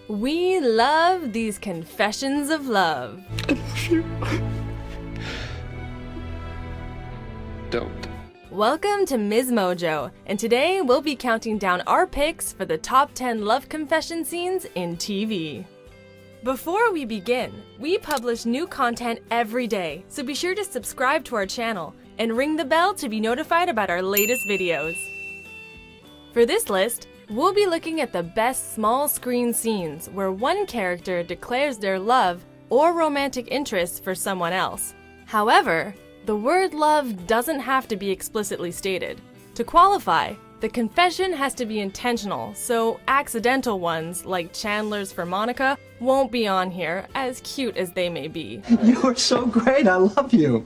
We love these confessions of love. Don't. Welcome to Ms. Mojo, and today we'll be counting down our picks for the top 10 love confession scenes in TV. Before we begin, we publish new content every day, so be sure to subscribe to our channel and ring the bell to be notified about our latest videos. For this list, we'll be looking at the best small screen scenes where one character declares their love or romantic interest for someone else. However, the word love doesn't have to be explicitly stated. To qualify, the confession has to be intentional, so accidental ones, like Chandler's for Monica, won't be on here, as cute as they may be. You're so great, I love you.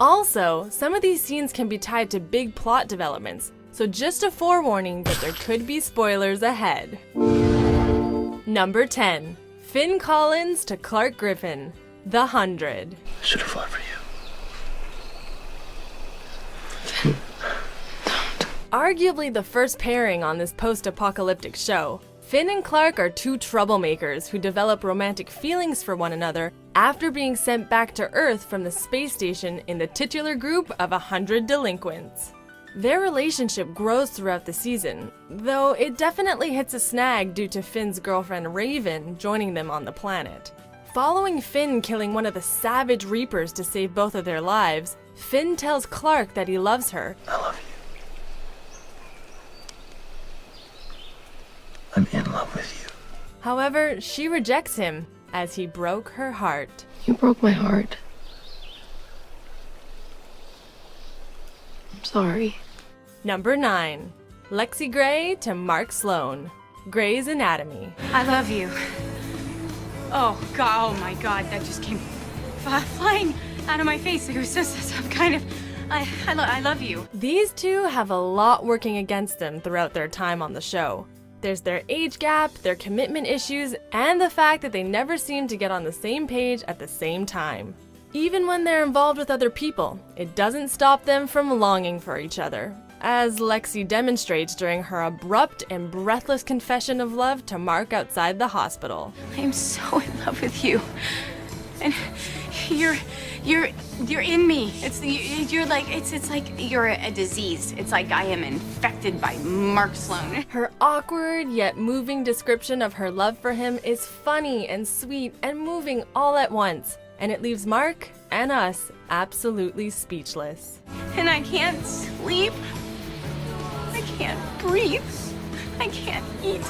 Also, some of these scenes can be tied to big plot developments, so just a forewarning that there could be spoilers ahead. Number 10. Finn Collins to Clark Griffin, The 100. I should have fought for you. Arguably the first pairing on this post-apocalyptic show, Finn and Clark are two troublemakers who develop romantic feelings for one another after being sent back to Earth from the space station in the titular group of 100 delinquents. Their relationship grows throughout the season, though it definitely hits a snag due to Finn's girlfriend Raven joining them on the planet. Following Finn killing one of the Savage Reapers to save both of their lives, Finn tells Clark that he loves her. I love you. I'm in love with you. However, she rejects him as he broke her heart. You broke my heart. I'm sorry. Number 9. Lexi Gray to Mark Sloan, Grey's Anatomy. I love you. Oh God! Oh my God! That just came flying out of my face. It was just some kind of. I love you. These two have a lot working against them throughout their time on the show. There's their age gap, their commitment issues, and the fact that they never seem to get on the same page at the same time. Even when they're involved with other people, it doesn't stop them from longing for each other, as Lexi demonstrates during her abrupt and breathless confession of love to Mark outside the hospital. I'm so in love with you, and you're in me. You're like it's like you're a disease. It's like I am infected by Mark Sloan. Her awkward yet moving description of her love for him is funny and sweet and moving all at once, and it leaves Mark and us absolutely speechless. And I can't sleep. I can't breathe. I can't eat.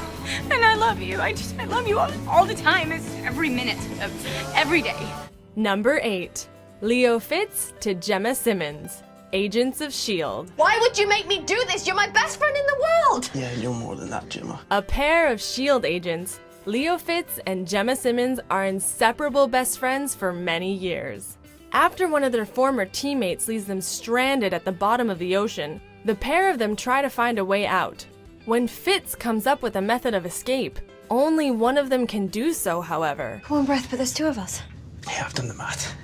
And I love you. I love you all the time. It's every minute of every day. Number 8. Leo Fitz to Gemma Simmons, Agents of S.H.I.E.L.D. Why would you make me do this? You're my best friend in the world! Yeah, you're more than that, Gemma. A pair of S.H.I.E.L.D. agents, Leo Fitz and Gemma Simmons are inseparable best friends for many years. After one of their former teammates leaves them stranded at the bottom of the ocean, the pair of them try to find a way out. When Fitz comes up with a method of escape, only one of them can do so, however. One breath, but there's two of us. Yeah, I've done the math.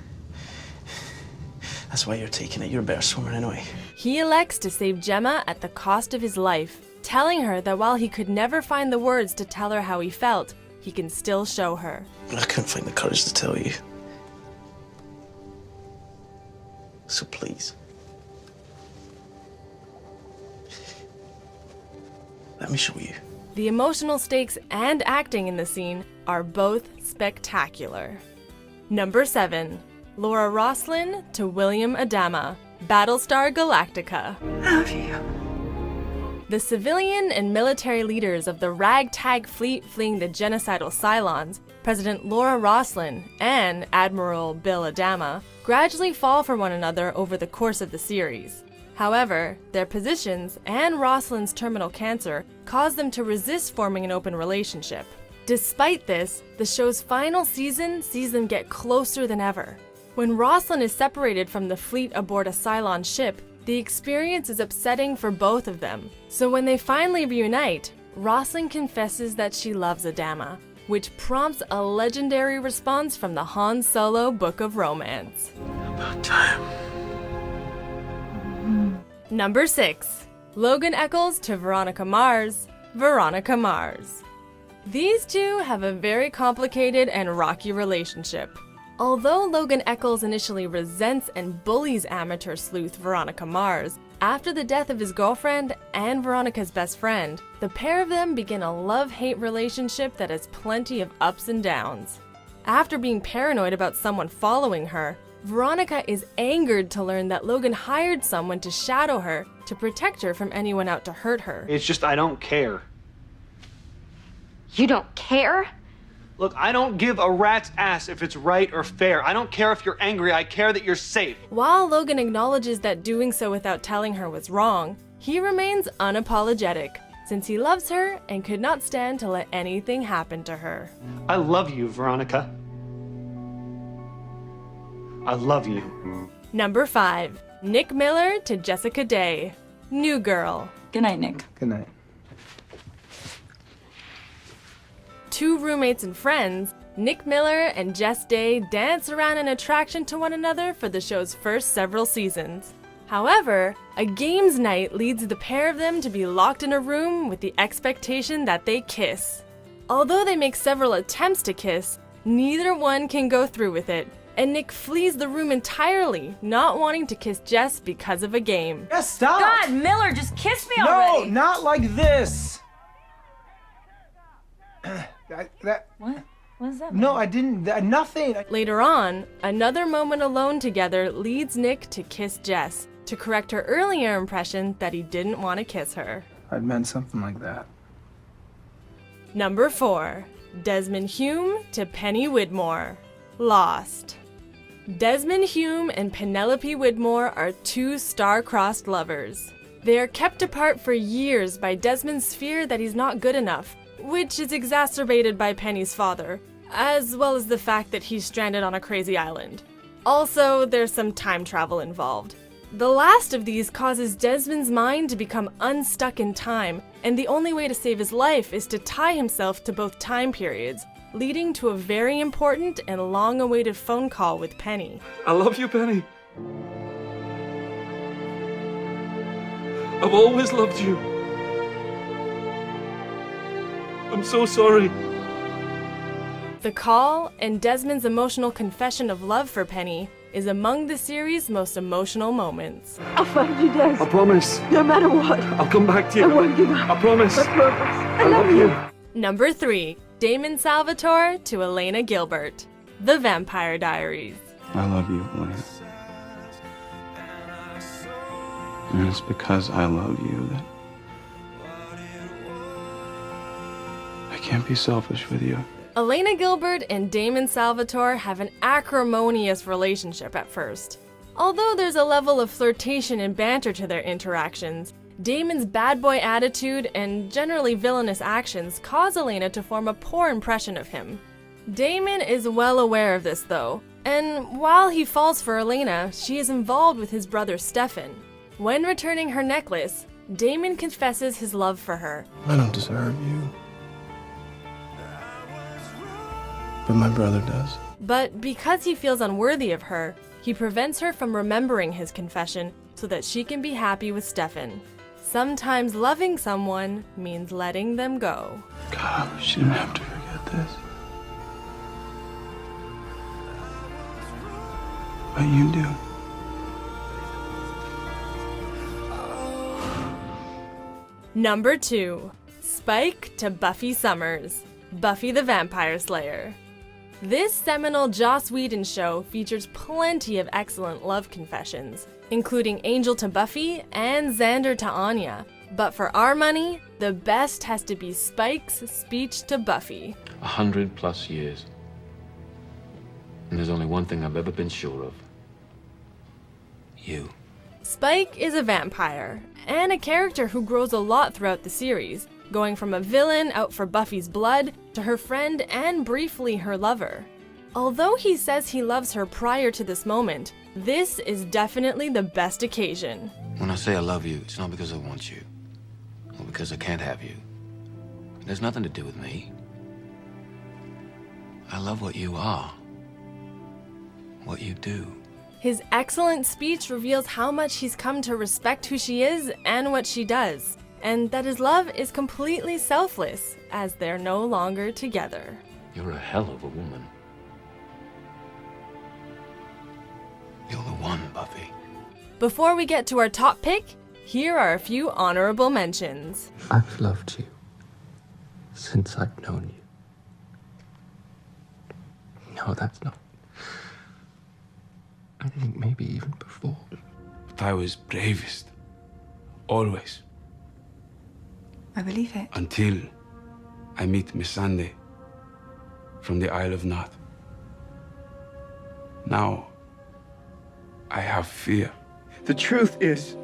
That's why you're taking it. You're a better swimmer anyway. He elects to save Gemma at the cost of his life, telling her that while he could never find the words to tell her how he felt, he can still show her. I couldn't find the courage to tell you. So please. Let me show you. The emotional stakes and acting in the scene are both spectacular. Number 7. Laura Roslin to William Adama, Battlestar Galactica. Love you. The civilian and military leaders of the ragtag fleet fleeing the genocidal Cylons, President Laura Roslin and Admiral Bill Adama, gradually fall for one another over the course of the series. However, their positions and Roslin's terminal cancer cause them to resist forming an open relationship. Despite this, the show's final season sees them get closer than ever. When Roslin is separated from the fleet aboard a Cylon ship, the experience is upsetting for both of them. So when they finally reunite, Roslin confesses that she loves Adama, which prompts a legendary response from the Han Solo Book of Romance. About time. Number 6. Logan Echolls to Veronica Mars, Veronica Mars. These two have a very complicated and rocky relationship. Although Logan Echolls initially resents and bullies amateur sleuth Veronica Mars, after the death of his girlfriend and Veronica's best friend, the pair of them begin a love-hate relationship that has plenty of ups and downs. After being paranoid about someone following her, Veronica is angered to learn that Logan hired someone to shadow her to protect her from anyone out to hurt her. It's just I don't care. You don't care? Look, I don't give a rat's ass if it's right or fair. I don't care if you're angry. I care that you're safe. While Logan acknowledges that doing so without telling her was wrong, he remains unapologetic, since he loves her and could not stand to let anything happen to her. I love you, Veronica. I love you. Number 5. Nick Miller to Jessica Day. New Girl. Good night, Nick. Good night. Two roommates and friends, Nick Miller and Jess Day dance around an attraction to one another for the show's first several seasons. However, a games night leads the pair of them to be locked in a room with the expectation that they kiss. Although they make several attempts to kiss, neither one can go through with it, and Nick flees the room entirely, not wanting to kiss Jess because of a game. Yes, stop! God, Miller, just kiss me no, already! not like this! What? What is that? No, I didn't. Nothing. Later on, another moment alone together leads Nick to kiss Jess, to correct her earlier impression that he didn't want to kiss her. I'd meant something like that. Number 4. Desmond Hume to Penny Widmore. Lost. Desmond Hume and Penelope Widmore are two star-crossed lovers. They are kept apart for years by Desmond's fear that he's not good enough, which is exacerbated by Penny's father, as well as the fact that he's stranded on a crazy island. Also, there's some time travel involved. The last of these causes Desmond's mind to become unstuck in time, and the only way to save his life is to tie himself to both time periods, leading to a very important and long-awaited phone call with Penny. I love you, Penny. I've always loved you. I'm so sorry. The call and Desmond's emotional confession of love for Penny is among the series' most emotional moments. I'll find you, Des. I promise. No matter what. I'll come back to you. I won't give up. I promise. I promise. I love you. Number 3. Damon Salvatore to Elena Gilbert. The Vampire Diaries. I love you, Elena. And it's because I love you that I can't be selfish with you. Elena Gilbert and Damon Salvatore have an acrimonious relationship at first. Although there's a level of flirtation and banter to their interactions, Damon's bad boy attitude and generally villainous actions cause Elena to form a poor impression of him. Damon is well aware of this though, and while he falls for Elena, she is involved with his brother Stefan. When returning her necklace, Damon confesses his love for her. I don't deserve you. But my brother does. But because he feels unworthy of her, he prevents her from remembering his confession so that she can be happy with Stefan. Sometimes loving someone means letting them go. God, I wish you didn't have to forget this. But you do. Number 2. Spike to Buffy Summers. Buffy the Vampire Slayer. This seminal Joss Whedon show features plenty of excellent love confessions, including Angel to Buffy and Xander to Anya. But for our money, the best has to be Spike's speech to Buffy. 100+ years. And there's only one thing I've ever been sure of. You. Spike is a vampire, and a character who grows a lot throughout the series, going from a villain out for Buffy's blood to her friend and briefly her lover. Although he says he loves her prior to this moment, this is definitely the best occasion. When I say I love you, it's not because I want you, or because I can't have you. It has nothing to do with me. I love what you are, what you do. His excellent speech reveals how much he's come to respect who she is and what she does. and that his love is completely selfless as they're no longer together. You're a hell of a woman. You're the one, Buffy. Before we get to our top pick, here are a few honorable mentions. I've loved you since I've known you. No, that's not. I think maybe even before. But I was bravest. Always. I believe it. Until I meet Missandei from the Isle of Nod. Now, I have fear. The truth is,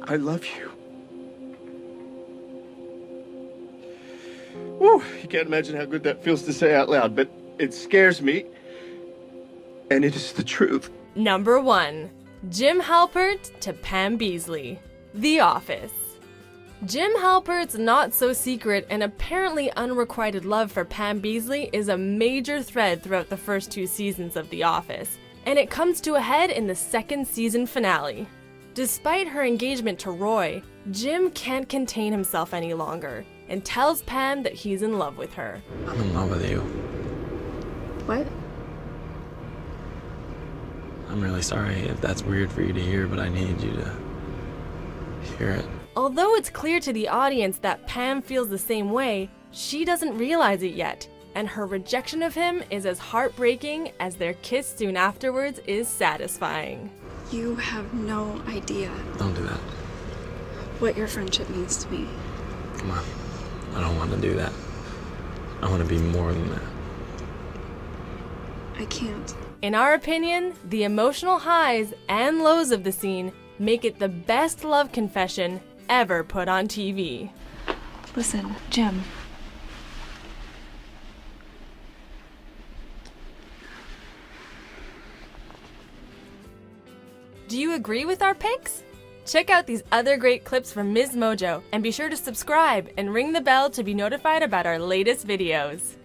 I love you. Woo, you can't imagine how good that feels to say out loud, but it scares me. And it is the truth. Number 1. Jim Halpert to Pam Beesly. The Office. Jim Halpert's not-so-secret and apparently unrequited love for Pam Beesly is a major thread throughout the first 2 seasons of The Office, and it comes to a head in the 2nd season finale. Despite her engagement to Roy, Jim can't contain himself any longer and tells Pam that he's in love with her. I'm in love with you. What? I'm really sorry if that's weird for you to hear, but I need you to hear it. Although it's clear to the audience that Pam feels the same way, she doesn't realize it yet, and her rejection of him is as heartbreaking as their kiss soon afterwards is satisfying. You have no idea Don't do that. what your friendship means to me. Come on. I don't want to do that. I want to be more than that. I can't. In our opinion, the emotional highs and lows of the scene make it the best love confession ever put on TV. Listen, Jim. Do you agree with our picks? Check out these other great clips from Ms. Mojo and be sure to subscribe and ring the bell to be notified about our latest videos.